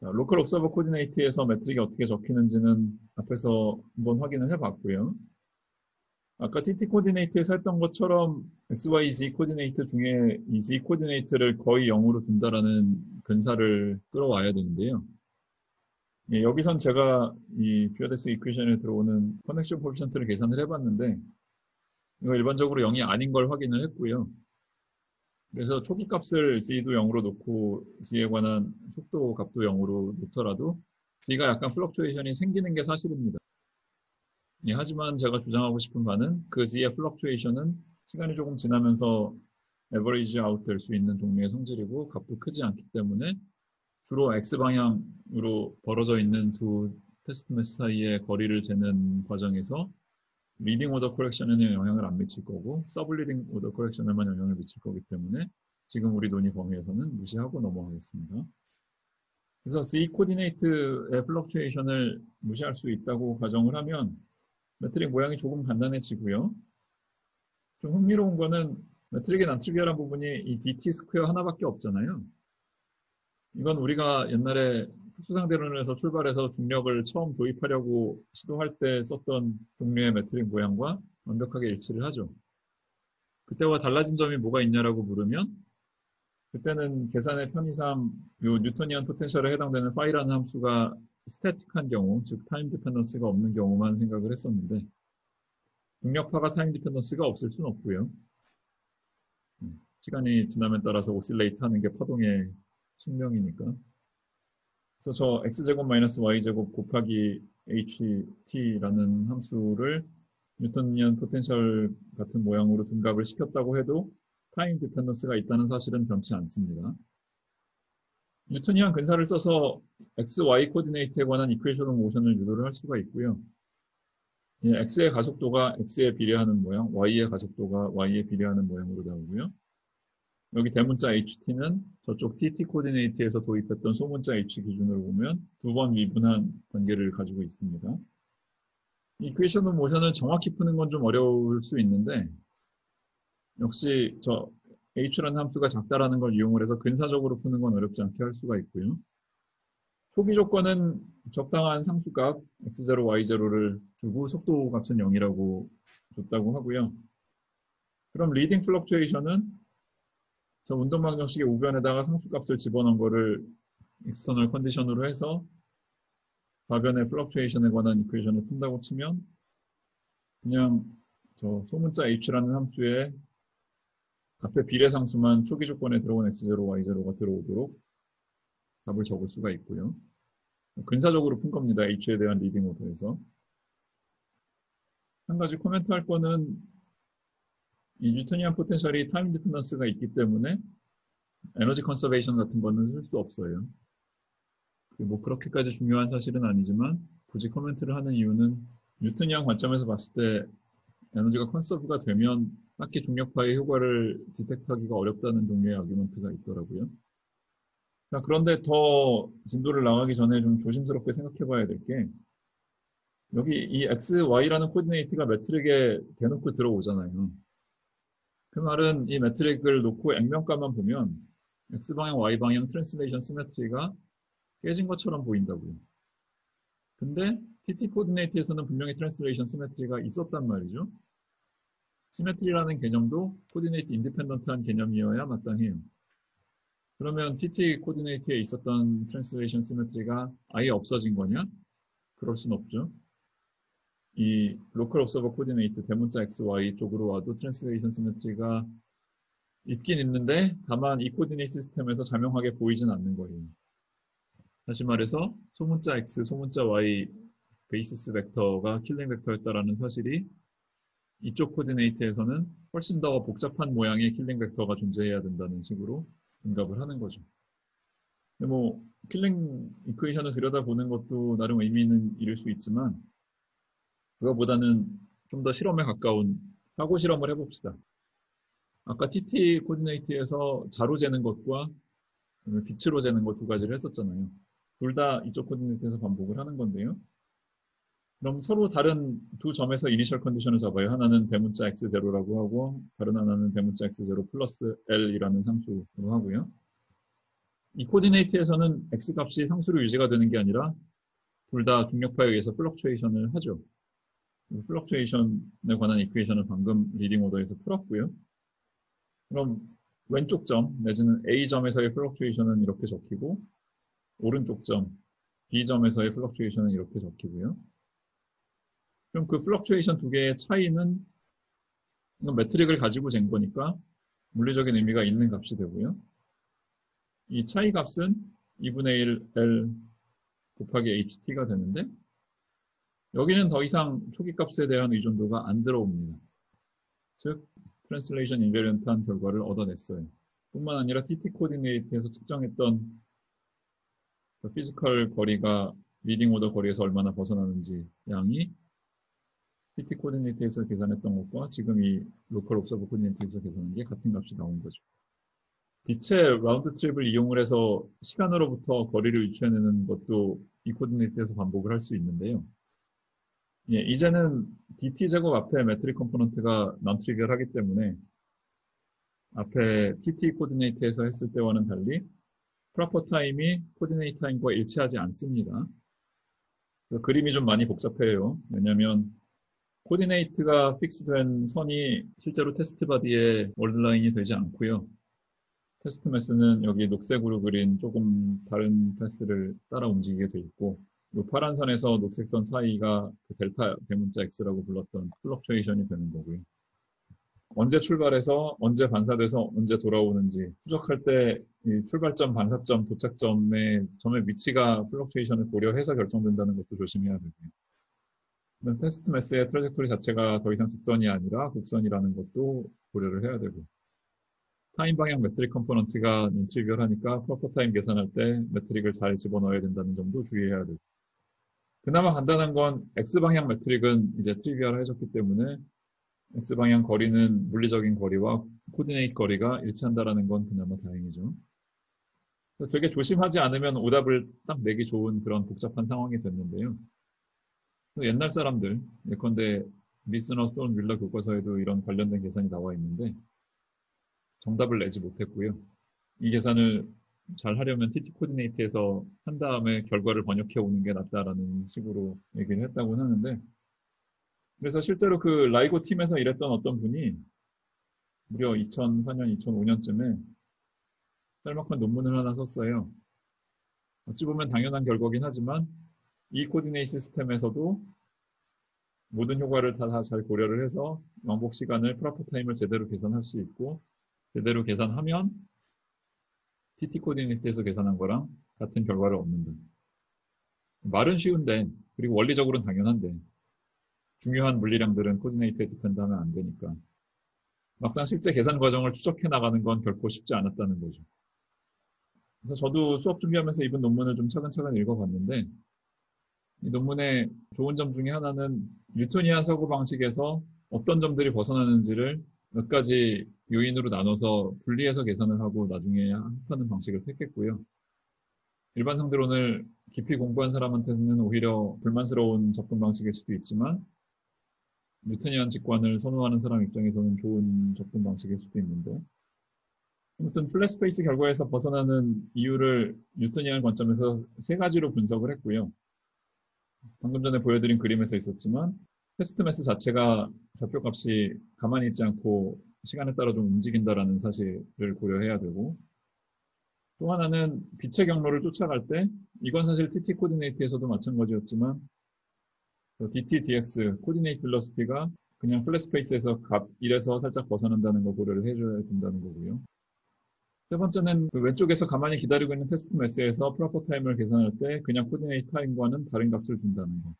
자, 로컬 옵서버 코디네이트에서 매트릭이 어떻게 적히는지는 앞에서 한번 확인을 해봤고요. 아까 TT 코디네이트에서 했던 것처럼 XYZ 코디네이트 중에 이 Z 코디네이트를 거의 0으로 둔다라는 근사를 끌어와야 되는데요. 예, 여기선 제가 이 듀어데스 이퀘션에 들어오는 커넥션 코에피션트를 계산을 해봤는데 이거 일반적으로 0이 아닌 걸 확인을 했고요. 그래서 초기 값을 Z도 0으로 놓고 Z에 관한 속도 값도 0으로 놓더라도 Z가 약간 플럭추에이션이 생기는 게 사실입니다. 예, 하지만 제가 주장하고 싶은 바는 그 Z의 플럭추에이션은 시간이 조금 지나면서 에버리지 아웃 될 수 있는 종류의 성질이고 값도 크지 않기 때문에 주로 X방향으로 벌어져 있는 두 테스트 매스 사이의 거리를 재는 과정에서 리딩 오더 코렉션에는 영향을 안 미칠 거고 서브 리딩 오더 코렉션에만 영향을 미칠 거기 때문에 지금 우리 논의 범위에서는 무시하고 넘어가겠습니다. 그래서 Z 코디네이트의 플럭추에이션을 무시할 수 있다고 가정을 하면 매트릭 모양이 조금 간단해지고요. 좀 흥미로운 거는 매트릭의 난트리비얼한 부분이 이 DT 스퀘어 하나밖에 없잖아요. 이건 우리가 옛날에 특수상대론에서 출발해서 중력을 처음 도입하려고 시도할 때 썼던 종류의 매트릭 모양과 완벽하게 일치를 하죠. 그때와 달라진 점이 뭐가 있냐라고 물으면 그때는 계산의 편의상 요 뉴토니안 포텐셜에 해당되는 파이라는 함수가 스태틱한 경우, 즉 타임 디펜던스가 없는 경우만 생각을 했었는데 중력파가 타임 디펜던스가 없을 수는 없고요. 시간이 지남에 따라서 오실레이트 하는 게 파동의 숙명이니까. 그래서 저 x제곱 마이너스 y제곱 곱하기 ht라는 함수를 뉴턴니언 포텐셜 같은 모양으로 둔갑을 시켰다고 해도 타임 디펜던스가 있다는 사실은 변치 않습니다. 뉴턴니언 근사를 써서 x, y 코디네이트에 관한 이퀘이션 오브 모션을 유도를 할 수가 있고요. x의 가속도가 x에 비례하는 모양, y의 가속도가 y에 비례하는 모양으로 나오고요. 여기 대문자 ht는 저쪽 tt 코디네이트에서 도입했던 소문자 h 기준으로 보면 두 번 미분한 관계를 가지고 있습니다. 이퀘이션 오브 모션을 정확히 푸는 건 좀 어려울 수 있는데 역시 저 h라는 함수가 작다라는 걸 이용을 해서 근사적으로 푸는 건 어렵지 않게 할 수가 있고요. 초기 조건은 적당한 상수값 x0, y0를 주고 속도 값은 0이라고 줬다고 하고요. 그럼 리딩 플럭추에이션은 저 운동방정식의 우변에다가 상수값을 집어넣은 거를 익스터널 컨디션으로 해서 가변의 플럭추에이션에 관한 이퀘이션을 푼다고 치면 그냥 저 소문자 h라는 함수의 앞에 비례상수만 초기 조건에 들어온 x0, y0가 들어오도록 답을 적을 수가 있고요. 근사적으로 푼 겁니다. h에 대한 리딩 오더에서. 한 가지 코멘트 할 거는 이 뉴토니안 포텐셜이 타임 디펜던스가 있기 때문에 에너지 컨서베이션 같은 거는 쓸 수 없어요. 뭐 그렇게까지 중요한 사실은 아니지만 굳이 코멘트를 하는 이유는 뉴턴이안 관점에서 봤을 때 에너지가 컨서브가 되면 딱히 중력파의 효과를 디텍트하기가 어렵다는 종류의 아규먼트가 있더라고요. 자, 그런데 더 진도를 나가기 전에 좀 조심스럽게 생각해 봐야 될 게 여기 이 x, y라는 코디네이트가 매트릭에 대놓고 들어오잖아요. 그 말은 이 매트릭을 놓고 액면가만 보면 x방향, y방향 트랜스레이션 시메트리가 깨진 것처럼 보인다고요. 근데 TT 코디네이트에서는 분명히 트랜스레이션 시메트리가 있었단 말이죠. 시메트리라는 개념도 코디네이트 인디펜던트한 개념이어야 마땅해요. 그러면 TT 코디네이트에 있었던 트랜스레이션 시메트리가 아예 없어진 거냐? 그럴 순 없죠. 이 로컬 옵서버 코디네이트 대문자 XY 쪽으로 와도 트랜스레이션 시메트리가 있긴 있는데 다만 이 코디네이트 시스템에서 자명하게 보이진 않는 거예요. 다시 말해서 소문자 X, 소문자 Y 베이시스 벡터가 킬링 벡터였다라는 사실이 이쪽 코디네이트에서는 훨씬 더 복잡한 모양의 킬링 벡터가 존재해야 된다는 식으로 응답을 하는 거죠. 근데 뭐 킬링 이퀘이션을 들여다보는 것도 나름 의미는 있을 수 있지만 그거보다는 좀 더 실험에 가까운 사고 실험을 해봅시다. 아까 TT 코디네이트에서 자로 재는 것과 빛으로 재는 것 두 가지를 했었잖아요. 둘 다 이쪽 코디네이트에서 반복을 하는 건데요. 그럼 서로 다른 두 점에서 이니셜 컨디션을 잡아요. 하나는 대문자 x0라고 하고 다른 하나는 대문자 x0 플러스 l이라는 상수로 하고요. 이 코디네이트에서는 x값이 상수로 유지가 되는 게 아니라 둘 다 중력파에 의해서 플럭추에이션을 하죠. 플럭추에이션에 관한 이퀘이션을 방금 리딩 오더에서 풀었고요. 그럼 왼쪽 점 내지는 A점에서의 플럭추에이션은 이렇게 적히고 오른쪽 점 B점에서의 플럭추에이션은 이렇게 적히고요. 그럼 그 플럭추에이션 두 개의 차이는 이건 매트릭을 가지고 잰 거니까 물리적인 의미가 있는 값이 되고요. 이 차이 값은 2분의 1 L 곱하기 HT가 되는데 여기는 더 이상 초기 값에 대한 의존도가 안 들어옵니다. 즉 트랜슬레이션 인베리언트한 결과를 얻어냈어요. 뿐만 아니라 TT 코디네이트에서 측정했던 그 피지컬 거리가 리딩 오더 거리에서 얼마나 벗어나는지 양이 TT 코디네이트에서 계산했던 것과 지금 이 로컬 옵서버 코디네이트에서 계산한 게 같은 값이 나온 거죠. 빛의 라운드 트립을 이용을 해서 시간으로부터 거리를 유추해내는 것도 이 코디네이트에서 반복을 할 수 있는데요. 예, 이제는 dt 제곱 앞에 매트릭 컴포넌트가 non-trivial하기 때문에 앞에 tt 코디네이트에서 했을 때와는 달리 프로퍼 타임이 코디네이트 타임과 일치하지 않습니다. 그래서 그림이 좀 많이 복잡해요. 왜냐하면 코디네이트가 픽스된 선이 실제로 테스트 바디의 월드라인이 되지 않고요. 테스트 매스는 여기 녹색으로 그린 조금 다른 패스를 따라 움직이게 돼 있고 이 파란 선에서 녹색 선 사이가 그 델타 대문자 x라고 불렀던 플럭추에이션이 되는 거고요. 언제 출발해서 언제 반사돼서 언제 돌아오는지 추적할 때 이 출발점, 반사점, 도착점의 점의 위치가 플럭추에이션을 고려해서 결정된다는 것도 조심해야 되고요. 테스트 매스의 트래젝토리 자체가 더 이상 직선이 아니라 곡선이라는 것도 고려를 해야 되고 타임 방향 매트릭 컴포넌트가 트리비얼하니까 프로퍼 타임 계산할 때 매트릭을 잘 집어넣어야 된다는 점도 주의해야 되고 그나마 간단한 건 X방향 매트릭은 이제 트리비얼해졌기 때문에 X방향 거리는 물리적인 거리와 코디네이트 거리가 일치한다는 건 그나마 다행이죠. 되게 조심하지 않으면 오답을 딱 내기 좋은 그런 복잡한 상황이 됐는데요. 옛날 사람들, 예컨대 미스너 스톤 윌러 교과서에도 이런 관련된 계산이 나와 있는데 정답을 내지 못했고요. 이 계산을 잘 하려면 TT 코디네이트에서 한 다음에 결과를 번역해 오는 게 낫다라는 식으로 얘기를 했다고 하는데 그래서 실제로 그 라이고 팀에서 일했던 어떤 분이 무려 2004년, 2005년쯤에 짤막한 논문을 하나 썼어요. 어찌 보면 당연한 결과긴 하지만 이 코디네이트 시스템에서도 모든 효과를 다 잘 고려를 해서 왕복 시간을 프로퍼 타임을 제대로 계산할 수 있고 제대로 계산하면 TT 코디네이트에서 계산한 거랑 같은 결과를 얻는다. 말은 쉬운데 그리고 원리적으로는 당연한데 중요한 물리량들은 코디네이트에 디펜드하면 안 되니까 막상 실제 계산 과정을 추적해 나가는 건 결코 쉽지 않았다는 거죠. 그래서 저도 수업 준비하면서 이번 논문을 좀 차근차근 읽어봤는데 이 논문의 좋은 점 중에 하나는 뉴토니안 사고방식에서 어떤 점들이 벗어나는지를 몇 가지 요인으로 나눠서 분리해서 계산을 하고 나중에 하는 방식을 택했고요. 일반 상대론을 깊이 공부한 사람한테는 오히려 불만스러운 접근 방식일 수도 있지만 뉴토니안 직관을 선호하는 사람 입장에서는 좋은 접근 방식일 수도 있는데 아무튼 플랫 스페이스 결과에서 벗어나는 이유를 뉴토니안 관점에서 세 가지로 분석을 했고요. 방금 전에 보여드린 그림에서 있었지만 테스트 매스 자체가 좌표값이 가만히 있지 않고 시간에 따라 좀 움직인다라는 사실을 고려해야 되고 또 하나는 빛의 경로를 쫓아갈 때 이건 사실 TT 코디네이트에서도 마찬가지였지만 DT, DX 코디네이트 벨로시티가 그냥 플랫 스페이스에서 값 1에서 살짝 벗어난다는 걸 고려를 해줘야 된다는 거고요. 세 번째는 그 왼쪽에서 가만히 기다리고 있는 테스트 매스에서 프로퍼 타임을 계산할 때 그냥 코디네이트 타임과는 다른 값을 준다는 거.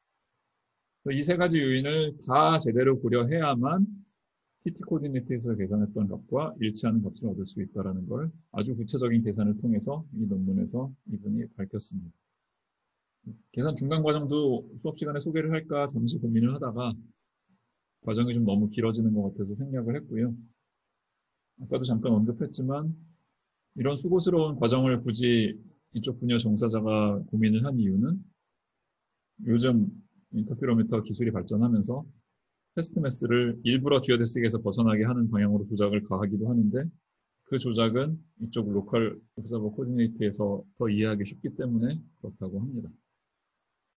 이 세 가지 요인을 다 제대로 고려해야만 TT 코디네이트에서 계산했던 값과 일치하는 값을 얻을 수 있다는 걸 아주 구체적인 계산을 통해서 이 논문에서 이분이 밝혔습니다. 계산 중간 과정도 수업 시간에 소개를 할까 잠시 고민을 하다가 과정이 좀 너무 길어지는 것 같아서 생략을 했고요. 아까도 잠깐 언급했지만 이런 수고스러운 과정을 굳이 이쪽 분야 종사자가 고민을 한 이유는 요즘 인터페로미터 기술이 발전하면서 테스트 매스를 일부러 지오데식에서 벗어나게 하는 방향으로 조작을 가하기도 하는데 그 조작은 이쪽 로컬 옵서버 코디네이트에서 더 이해하기 쉽기 때문에 그렇다고 합니다.